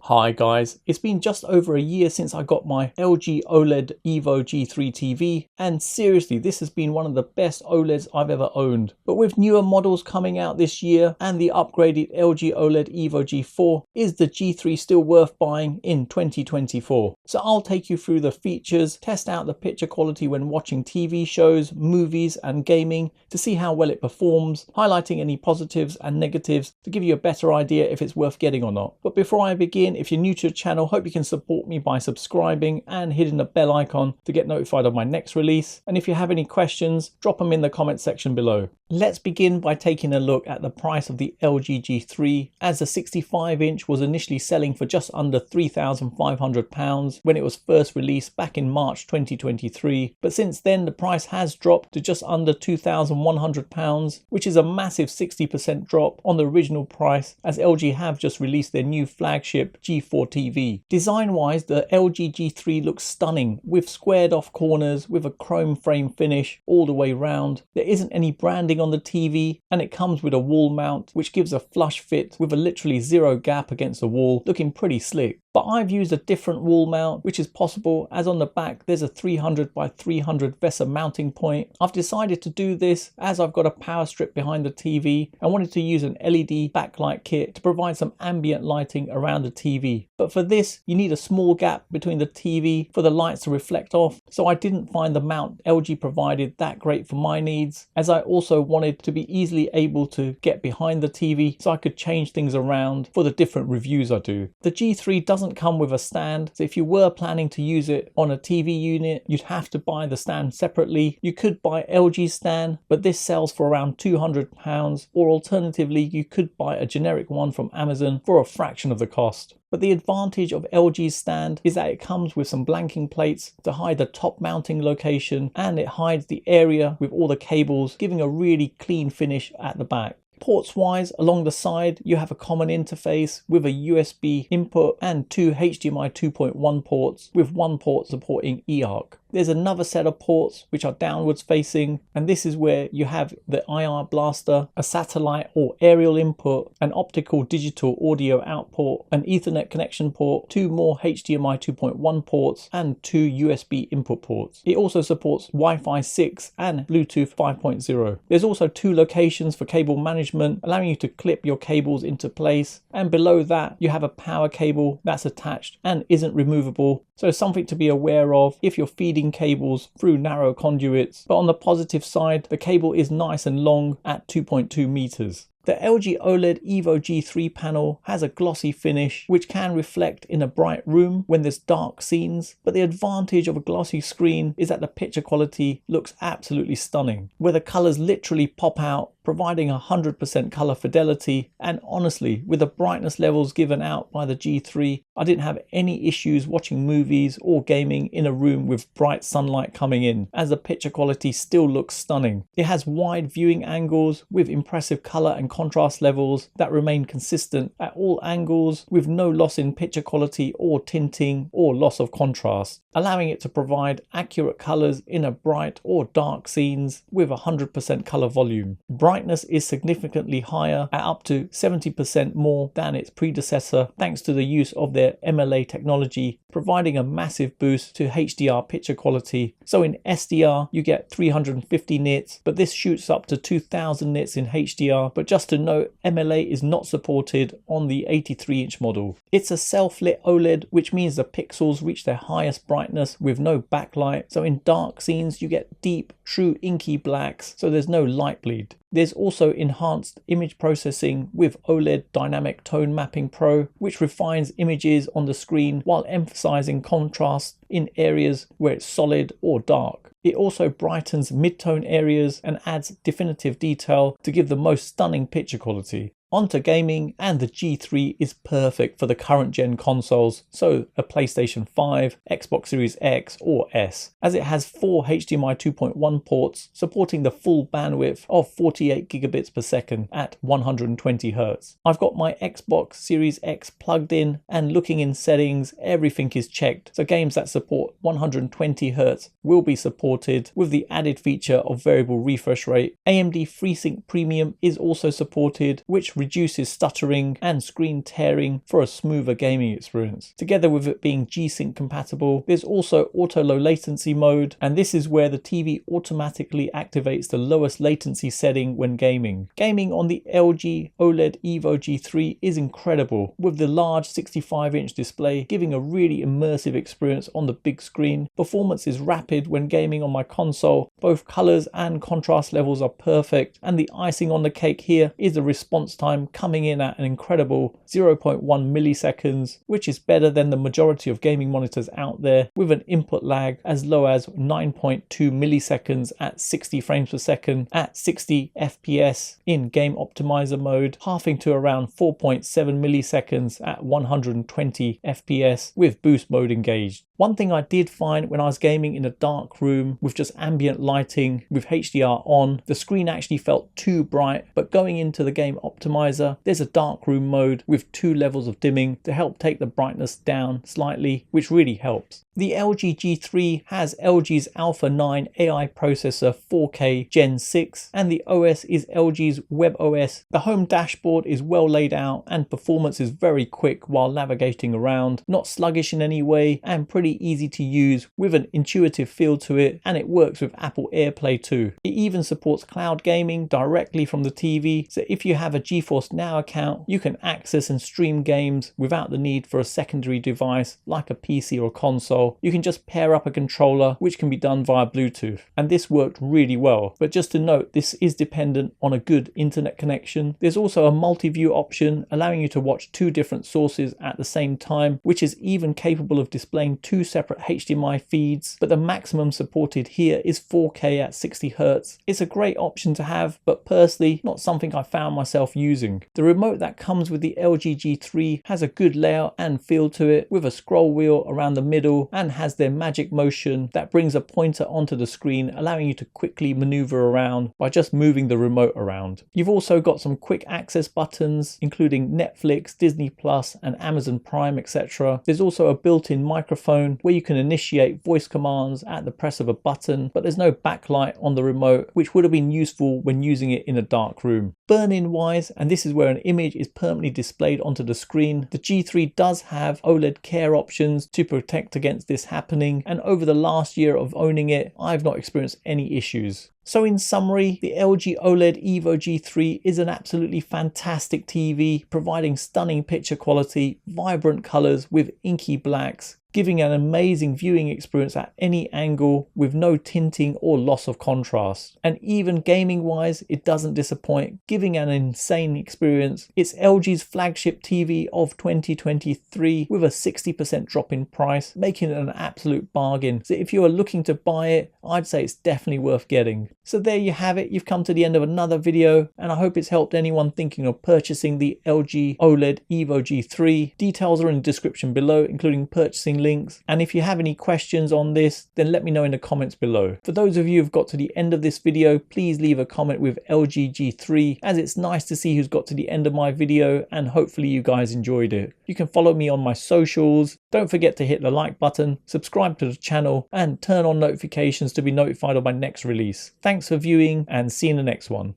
Hi guys, it's been just over a year since I got my LG OLED EVO G3 TV, and seriously this has been one of the best OLEDs I've ever owned. But with newer models coming out this year and the upgraded LG OLED EVO G4, is the G3 still worth buying in 2024? So I'll take you through the features, test out the picture quality when watching TV shows, movies and gaming to see how well it performs, highlighting any positives and negatives to give you a better idea if it's worth getting or not. But before I begin, if you're new to the channel, hope you can support me by subscribing and hitting the bell icon to get notified of my next release. And if you have any questions, drop them in the comment section below. Let's begin by taking a look at the price of the LG G3, as the 65-inch was initially selling for just under £3,500 when it was first released back in March 2023. But since then the price has dropped to just under £2,100, which is a massive 60% drop on the original price, as LG have just released their new flagship G4 TV. Design wise, the LG G3 looks stunning with squared off corners with a chrome frame finish all the way round. There isn't any branding on the TV, and it comes with a wall mount which gives a flush fit with a literally zero gap against the wall, looking pretty slick. But I've used a different wall mount, which is possible, as on the back there's a 300 by 300 VESA mounting point. I've decided to do this as I've got a power strip behind the TV and wanted to use an LED backlight kit to provide some ambient lighting around the TV. But for this you need a small gap between the TV for the lights to reflect off, so I didn't find the mount LG provided that great for my needs, as I also wanted to be easily able to get behind the TV so I could change things around for the different reviews I do. The G3 doesn't come with a stand, so if you were planning to use it on a TV unit you'd have to buy the stand separately. You could buy LG's stand, but this sells for around £200, or alternatively you could buy a generic one from Amazon for a fraction of the cost. But the advantage of LG's stand is that it comes with some blanking plates to hide the top mounting location, and it hides the area with all the cables, giving a really clean finish at the back. Ports wise, along the side you have a common interface with a USB input and two HDMI 2.1 ports, with one port supporting eARC. There's another set of ports which are downwards facing, and this is where you have the IR blaster, a satellite or aerial input, an optical digital audio output, an Ethernet connection port, two more HDMI 2.1 ports and two USB input ports. It also supports Wi-Fi 6 and Bluetooth 5.0. There's also two locations for cable management, allowing you to clip your cables into place, and below that you have a power cable that's attached and isn't removable, so something to be aware of if you're feeding cables through narrow conduits. But on the positive side, the cable is nice and long at 2.2 meters. The LG OLED EVO G3 panel has a glossy finish which can reflect in a bright room when there's dark scenes, but the advantage of a glossy screen is that the picture quality looks absolutely stunning, where the colours literally pop out, providing 100% colour fidelity. And honestly, with the brightness levels given out by the G3, I didn't have any issues watching movies or gaming in a room with bright sunlight coming in, as the picture quality still looks stunning. It has wide viewing angles with impressive colour and contrast levels that remain consistent at all angles, with no loss in picture quality or tinting or loss of contrast, allowing it to provide accurate colours in a bright or dark scenes with 100% colour volume. Brightness is significantly higher at up to 70% more than its predecessor, thanks to the use of their MLA technology, providing a massive boost to HDR picture quality. So in SDR you get 350 nits, but this shoots up to 2000 nits in HDR. But just to note, MLA is not supported on the 83-inch model. It's a self-lit OLED, which means the pixels reach their highest brightness with no backlight, so in dark scenes you get deep, true inky blacks, so there's no light bleed. There's also enhanced image processing with OLED Dynamic Tone Mapping Pro, which refines images on the screen while emphasizing contrast in areas where it's solid or dark. It also brightens mid-tone areas and adds definitive detail to give the most stunning picture quality. Onto gaming, and the G3 is perfect for the current gen consoles, so a PlayStation 5, Xbox Series X or S, as it has 4 HDMI 2.1 ports supporting the full bandwidth of 48 gigabits per second at 120 Hz. I've got my Xbox Series X plugged in, and looking in settings everything is checked, so games that support 120 Hz will be supported with the added feature of variable refresh rate. AMD FreeSync Premium is also supported, which reduces stuttering and screen tearing for a smoother gaming experience. Together with it being G-Sync compatible, there's also auto low latency mode, and this is where the TV automatically activates the lowest latency setting when gaming. Gaming on the LG OLED EVO G3 is incredible, with the large 65-inch display giving a really immersive experience on the big screen. Performance is rapid when gaming on my console. Both colors and contrast levels are perfect, and the icing on the cake here is the response time coming in at an incredible 0.1 milliseconds, which is better than the majority of gaming monitors out there, with an input lag as low as 9.2 milliseconds at 60 frames per second at 60 FPS in game optimizer mode, halving to around 4.7 milliseconds at 120 FPS with boost mode engaged. One thing I did find when I was gaming in a dark room with just ambient lighting with HDR on, the screen actually felt too bright, but going into the game optimizer, there's a dark room mode with 2 levels of dimming to help take the brightness down slightly, which really helps. The LG G3 has LG's Alpha 9 AI processor 4K Gen 6, and the OS is LG's WebOS. The home dashboard is well laid out and performance is very quick while navigating around, not sluggish in any way, and pretty easy to use with an intuitive feel to it, and it works with Apple AirPlay too. It even supports cloud gaming directly from the TV, so if you have a GeForce Now account, you can access and stream games without the need for a secondary device like a PC or console. You can just pair up a controller, which can be done via Bluetooth, and this worked really well. But just to note, this is dependent on a good internet connection. There's also a multi-view option allowing you to watch 2 different sources at the same time, which is even capable of displaying 2 separate HDMI feeds, but the maximum supported here is 4K at 60 Hz. It's a great option to have, but personally not something I found myself using. The remote that comes with the LG G3 has a good layout and feel to it, with a scroll wheel around the middle, and has their magic motion that brings a pointer onto the screen, allowing you to quickly maneuver around by just moving the remote around. You've also got some quick access buttons including Netflix, Disney Plus and Amazon Prime, etc. There's also a built-in microphone where you can initiate voice commands at the press of a button, but there's no backlight on the remote, which would have been useful when using it in a dark room. Burn-in wise, and this is where an image is permanently displayed onto the screen, the G3 does have OLED care options to protect against this happening, and over the last year of owning it, I've not experienced any issues. So in summary, the LG OLED EVO G3 is an absolutely fantastic TV, providing stunning picture quality, vibrant colors with inky blacks, giving an amazing viewing experience at any angle with no tinting or loss of contrast. And even gaming wise, it doesn't disappoint, giving an insane experience. It's LG's flagship TV of 2023 with a 60% drop in price, making it an absolute bargain. So if you are looking to buy it, I'd say it's definitely worth getting. So there you have it. You've come to the end of another video, and I hope it's helped anyone thinking of purchasing the LG OLED EVO G3. Details are in the description below, including purchasing links. And if you have any questions on this, then let me know in the comments below. For those of you who've got to the end of this video, please leave a comment with LG G3, as it's nice to see who's got to the end of my video, and hopefully you guys enjoyed it. You can follow me on my socials. Don't forget to hit the like button, subscribe to the channel, and turn on notifications to be notified of my next release. Thanks for viewing, and see you in the next one.